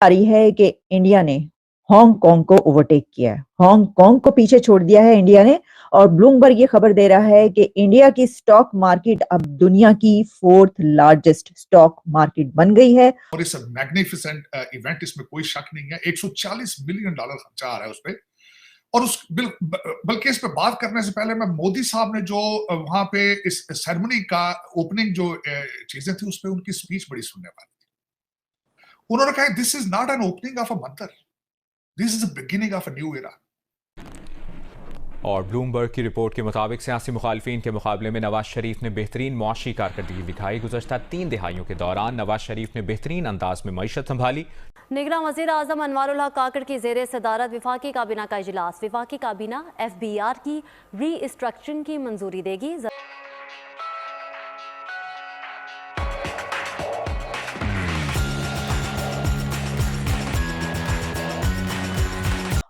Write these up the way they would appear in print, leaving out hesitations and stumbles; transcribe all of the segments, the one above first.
आ रही है कि इंडिया ने हांगकांग को ओवरटेक किया है, हांगकांग को पीछे छोड़ दिया है इंडिया ने। और ब्लूमबर्ग ये खबर दे रहा है कि इंडिया की स्टॉक मार्केट अब दुनिया की फोर्थ लार्जेस्ट स्टॉक मार्केट बन गई है। और इस मैग्निफिसेंट इवेंट, इसमें कोई शक नहीं है। $140 मिलियन खर्चा आ रहा है उस पर। और बल्कि इस पे बात करने से पहले मैं मोदी साहब ने जो वहां पे इस सेरेमनी का ओपनिंग जो चीजें थी उस पर उनकी स्पीच बड़ी सुनने वाली थी। उन्होंने कहा this is not an opening of a month, this is the beginning of a new era. और ब्लूमबर्ग की रिपोर्ट के मुताबिक सियासी मुखालफिन के मुकाबले में नवाज शरीफ ने बेहतरीन मुआशी कारकर्दगी दिखाई। गुज़श्ता 3 दिहाइयों के दौरान नवाज शरीफ ने बेहतरीन अंदाज में मईशत संभाली। निगरान वज़ीर आज़म अनवारुल हक काकड़ की ज़ेर सदारत विफाकी काबीना का इजलास। विफाकी काबीना FBR की री-स्ट्रक्चरिंग की मंजूरी देगी।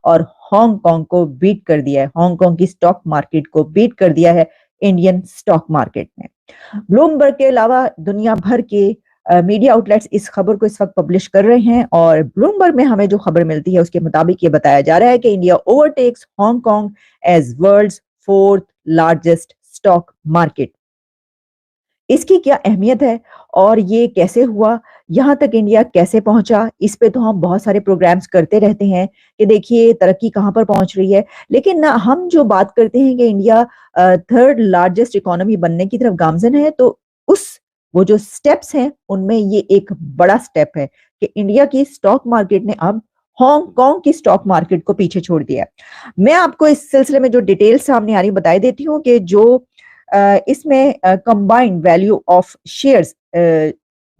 और हांगकांग को बीट कर दिया है, हांगकांग की स्टॉक मार्केट को बीट कर दिया है इंडियन स्टॉक मार्केट ने। ब्लूमबर्ग के अलावा दुनिया भर के मीडिया आउटलेट्स इस खबर को इस वक्त पब्लिश कर रहे हैं और ब्लूमबर्ग में हमें जो खबर मिलती है उसके मुताबिक ये बताया जा रहा है कि India overtakes Hong Kong as world's fourth largest stock market. इसकी क्या अहमियत है और ये कैसे हुआ, यहाँ तक इंडिया कैसे पहुंचा, इस पे तो हम बहुत सारे प्रोग्राम्स करते रहते हैं कि देखिए तरक्की कहाँ पर पहुंच रही है। लेकिन ना हम जो बात करते हैं कि इंडिया थर्ड लार्जेस्ट इकोनॉमी बनने की तरफ गामजन है, तो वो जो स्टेप्स हैं उनमें ये एक बड़ा स्टेप है कि इंडिया की स्टॉक मार्केट ने अब हांगकांग की स्टॉक मार्केट को पीछे छोड़ दिया है। मैं आपको इस सिलसिले में जो डिटेल्स सामने आ रही बता देती हूँ कि जो इसमें कंबाइंड वैल्यू ऑफ शेयर्स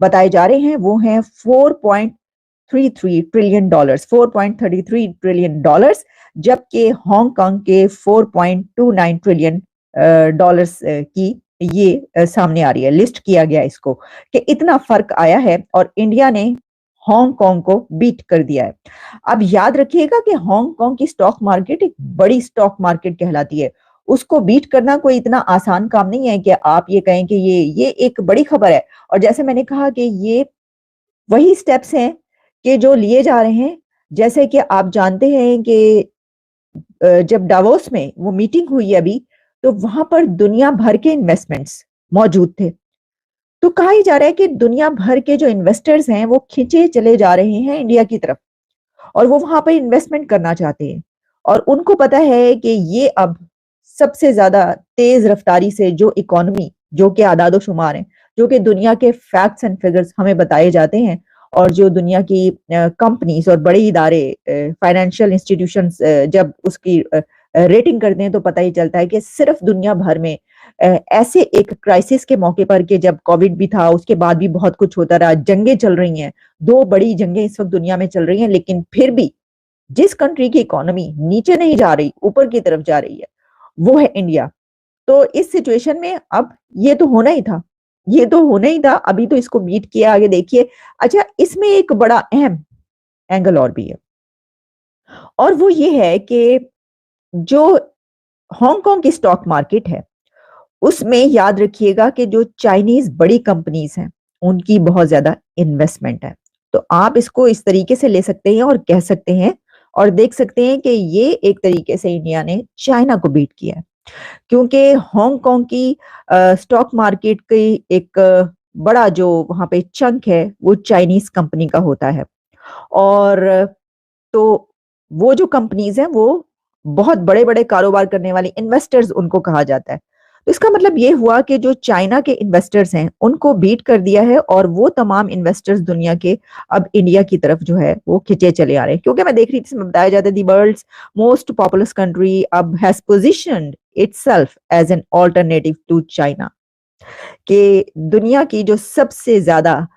बताए जा रहे हैं वो हैं $4.33 ट्रिलियन, $4.33 ट्रिलियन, जबकि हांगकांग के $4.29 ट्रिलियन की ये सामने आ रही है। लिस्ट किया गया इसको कि इतना फर्क आया है और इंडिया ने हांगकांग को बीट कर दिया है। अब याद रखिएगा कि हांगकांग की स्टॉक मार्केट एक बड़ी स्टॉक मार्केट कहलाती है, उसको बीट करना कोई इतना आसान काम नहीं है कि आप ये कहें कि ये एक बड़ी खबर है। और जैसे मैंने कहा कि ये वही स्टेप्स हैं कि जो लिए जा रहे हैं। जैसे कि आप जानते हैं कि जब डावोस में वो मीटिंग हुई अभी, तो वहां पर दुनिया भर के इन्वेस्टमेंट्स मौजूद थे। तो कहा ही जा रहा है कि दुनिया भर के जो इन्वेस्टर्स हैं वो खींचे चले जा रहे हैं इंडिया की तरफ और वो वहां पर इन्वेस्टमेंट करना चाहते हैं। और उनको पता है कि ये अब सबसे ज्यादा तेज रफ्तारी से जो इकोनॉमी, जो कि आदादो शुमार है, जो कि दुनिया के फैक्ट्स एंड फिगर्स हमें बताए जाते हैं और जो दुनिया की कंपनीज और बड़े इदारे, फाइनेंशियल इंस्टीट्यूशंस जब उसकी रेटिंग करते हैं तो पता ही चलता है कि सिर्फ दुनिया भर में ऐसे एक क्राइसिस के मौके पर, कि जब कोविड भी था उसके बाद भी बहुत कुछ होता रहा, जंगें चल रही हैं, 2 बड़ी जंगें इस वक्त दुनिया में चल रही हैं, लेकिन फिर भी जिस कंट्री की इकोनॉमी नीचे नहीं जा रही, ऊपर की तरफ जा रही है, वो है इंडिया। तो इस सिचुएशन में अब ये तो होना ही था, ये तो होना ही था, अभी तो इसको बीट किया। आगे देखिए। अच्छा, इसमें एक बड़ा अहम एंगल और भी है और वो ये है कि जो हांगकांग की स्टॉक मार्केट है उसमें याद रखिएगा कि जो चाइनीज बड़ी कंपनीज हैं उनकी बहुत ज्यादा इन्वेस्टमेंट है। तो आप इसको इस तरीके से ले सकते हैं और कह सकते हैं और देख सकते हैं कि ये एक तरीके से इंडिया ने चाइना को बीट किया है, क्योंकि हांगकांग की स्टॉक मार्केट की एक बड़ा जो वहां पे चंक है वो चाइनीज कंपनी का होता है। और तो वो जो कंपनीज हैं वो बहुत बड़े बड़े कारोबार करने वाले इन्वेस्टर्स उनको कहा जाता है। तो इसका मतलब ये हुआ कि जो चाइना के इन्वेस्टर्स हैं उनको बीट कर दिया है और वो तमाम इन्वेस्टर्स दुनिया के अब इंडिया की तरफ जो है वो खिंचे चले आ रहे हैं। क्योंकि मैं देख रही थी इसमें बताया जाता है the world's most populous country अब has positioned itself as an alternative to China, कि दुनिया की जो सबसे ज्यादा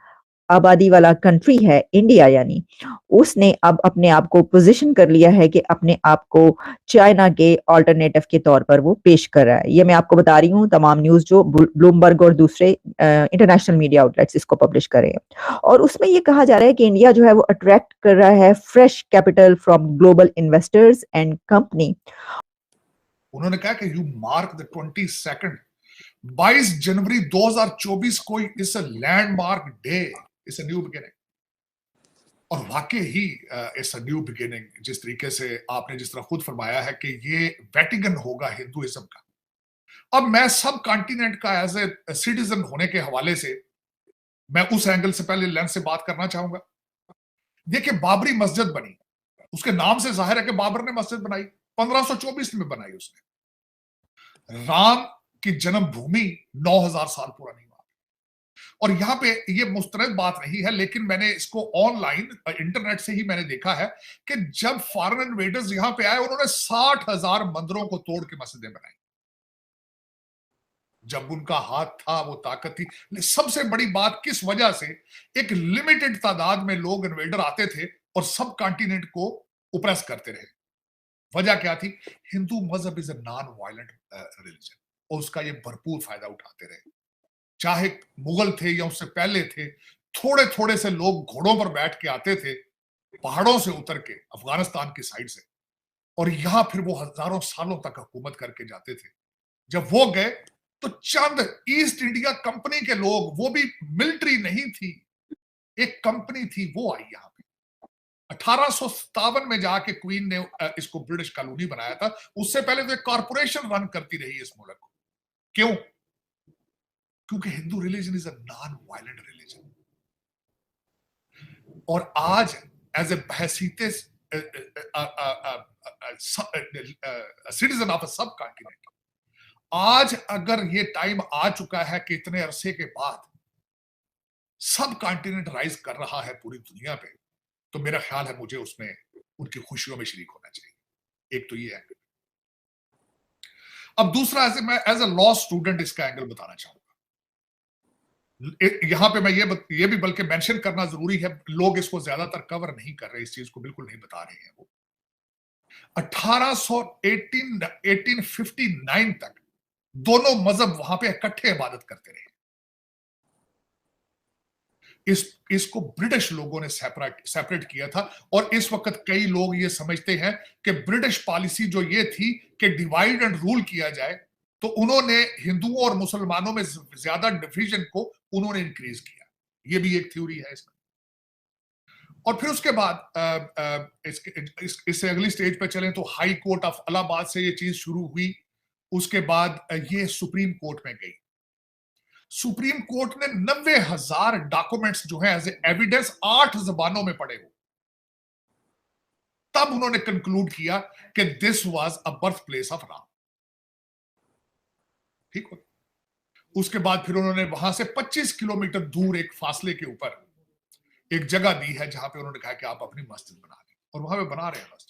आबादी वाला कंट्री है इंडिया, यानी उसने अब अपने आप को पोजीशन कर लिया है कि अपने आप को चाइना के ऑल्टरनेटिव के तौर पर वो पेश कर रहा है। ये मैं आपको बता रही हूँ तमाम न्यूज जो ब्लूमबर्ग और दूसरे इंटरनेशनल मीडिया आउटलेट्स इसको पब्लिश कर रहे हैं। और उसमें ये कहा जा रहा है कि इंडिया जो है वो अट्रैक्ट कर रहा है fresh capital from global investors and company. उन्होंने कहा कि यू मार्क द 22 जनवरी 2024 को इस लैंडमार्क डे, इस न्यू बिगिनिंग। और वाकई ही इट्स अ न्यू बिगिनिंग। जिस तरीके से आपने जिस तरह खुद फरमाया है कि ये वेटिकन होगा हिंदुइज्म का। अब मैं सब कॉन्टिनेंट का एज ए सिटीजन होने के हवाले से मैं उस एंगल से पहले लेंस से बात करना चाहूंगा। देखिए, बाबरी मस्जिद बनी, उसके नाम से जाहिर है कि बाबर ने मस्जिद बनाई, 1524 में बनाई उसने। राम की जन्मभूमि 9000 साल पुरानी। और यहाँ पे ये मुस्तरद बात नहीं है, लेकिन मैंने इसको ऑनलाइन इंटरनेट से ही मैंने देखा है कि जब फॉरेन इन्वेडर्स यहाँ पे आए, उन्होंने 60,000 मंदिरों को तोड़ के मस्जिदें बनाई। जब उनका हाथ था, वो ताकत थी। सबसे बड़ी बात किस वजह से एक लिमिटेड तादाद में लोग इन्वेडर आते थे और सब कॉन्टिनेंट को ओप्रेस करते रहे। वजह क्या थी? हिंदू मजहब is a non violent religion और उसका ये भरपूर फायदा उठाते रहे। चाहे मुगल थे या उससे पहले थे, थोड़े थोड़े से लोग घोड़ों पर बैठ के आते थे पहाड़ों से उतर के अफगानिस्तान की साइड से, और यहां फिर वो हजारों सालों तक हुकूमत करके जाते थे। जब वो गए तो चंद ईस्ट इंडिया कंपनी के लोग, वो भी मिलिट्री नहीं थी, एक कंपनी थी, वो आई यहां पे। 1857 में जाके क्वीन ने इसको ब्रिटिश कॉलोनी बनाया था। उससे पहले तो एक कॉरपोरेशन रन करती रही इस मुल्क को। क्यों? क्योंकि Hindu religion is a non violent religion. और आज एज ए बहसीते citizen of a subcontinent, आज अगर ये टाइम आ चुका है कि इतने अरसे के बाद सब कॉन्टिनेंट राइज कर रहा है पूरी दुनिया पे, तो मेरा ख्याल है मुझे उसमें उनकी खुशियों में शरीक होना चाहिए। एक तो ये है। अब दूसरा, मैं एज अ लॉ स्टूडेंट इसका एंगल बताना चाहूंगा। यहां पे मैं ये भी बल्कि मेंशन करना जरूरी है, लोग इसको ज्यादातर कवर नहीं कर रहे, इस चीज को बिल्कुल नहीं बता रहे हैं। वो 1859 तक दोनों मजहब वहां पे इकट्ठे इबादत करते रहे। इसको ब्रिटिश लोगों ने सेपरेट किया था। और इस वक्त कई लोग ये समझते हैं कि ब्रिटिश पॉलिसी जो ये थी कि डिवाइड एंड रूल किया जाए, तो उन्होंने हिंदुओं और मुसलमानों में ज्यादा डिवीजन को उन्होंने इंक्रीज किया। ये भी एक थ्योरी है इसमें। और फिर उसके बाद इससे अगली स्टेज पे चलें तो हाई कोर्ट ऑफ इलाहाबाद से ये चीज शुरू हुई। उसके बाद ये सुप्रीम कोर्ट में गई। सुप्रीम कोर्ट ने 90,000 डॉक्यूमेंट्स जो है एज एविडेंस 8 जबानों में पढ़े हो, तब उन्होंने कंक्लूड किया कि this was a birth place of Ram. ठीक हो? उसके बाद फिर उन्होंने वहां से 25 किलोमीटर दूर एक फासले के ऊपर एक जगह दी है जहां पे उन्होंने कहा कि आप अपनी मस्जिद बना लें, और वहां पे बना रहे हैं मस्जिद।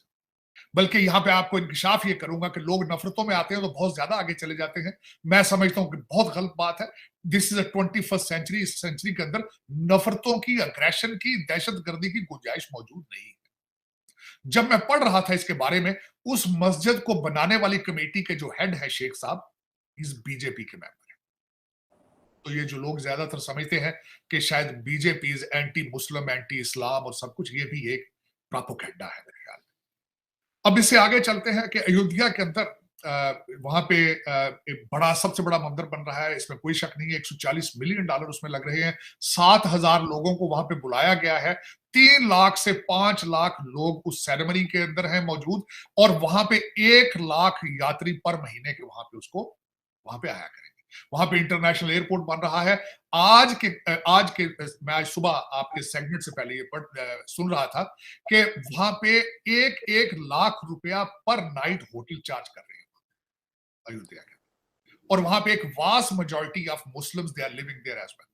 बल्कि यहां पे आपको इंकिशाफ ये करूंगा कि लोग नफरतों में आते हैं तो बहुत ज्यादा आगे चले जाते हैं। मैं समझता हूं कि बहुत गलत बात है। This is a 21st century. इस सेंचुरी के अंदर नफरतों की, अग्रेशन की, दहशतगर्दी की गुंजाइश मौजूद नहीं है। जब मैं पढ़ रहा था इसके बारे में, उस मस्जिद को बनाने वाली कमेटी के जो हेड है शेख साहब, इस बीजेपी के मेंबर है। तो ये जो लोग ज्यादातर समझते हैं कि शायद BJP is anti Muslim, anti Islam और सब कुछ, ये भी एक प्रोपेगेंडा है मेरे ख्याल में। अब इससे आगे चलते हैं कि अयोध्या के अंदर वहां पे एक बड़ा, सबसे बड़ा मंदिर बन रहा है, इसमें कोई शक नहीं है। $140 मिलियन उसमें लग रहे हैं। 7,000 लोगों को वहां पे बुलाया गया है। 3 लाख से 5 लाख लोग उस सेरेमनी के अंदर हैं मौजूद, और वहां पे 1 लाख यात्री पर महीने के वहां पे आया करेंगे। वहां पे इंटरनेशनल एयरपोर्ट बन रहा है। आज के मैं आज सुबह आपके सेगमेंट से पहले ये सुन रहा था कि वहां पे 1 लाख रुपया पर नाइट होटल चार्ज कर रहे हैं अयोध्या के, और वहां पे एक vast majority of Muslims they are living there as well.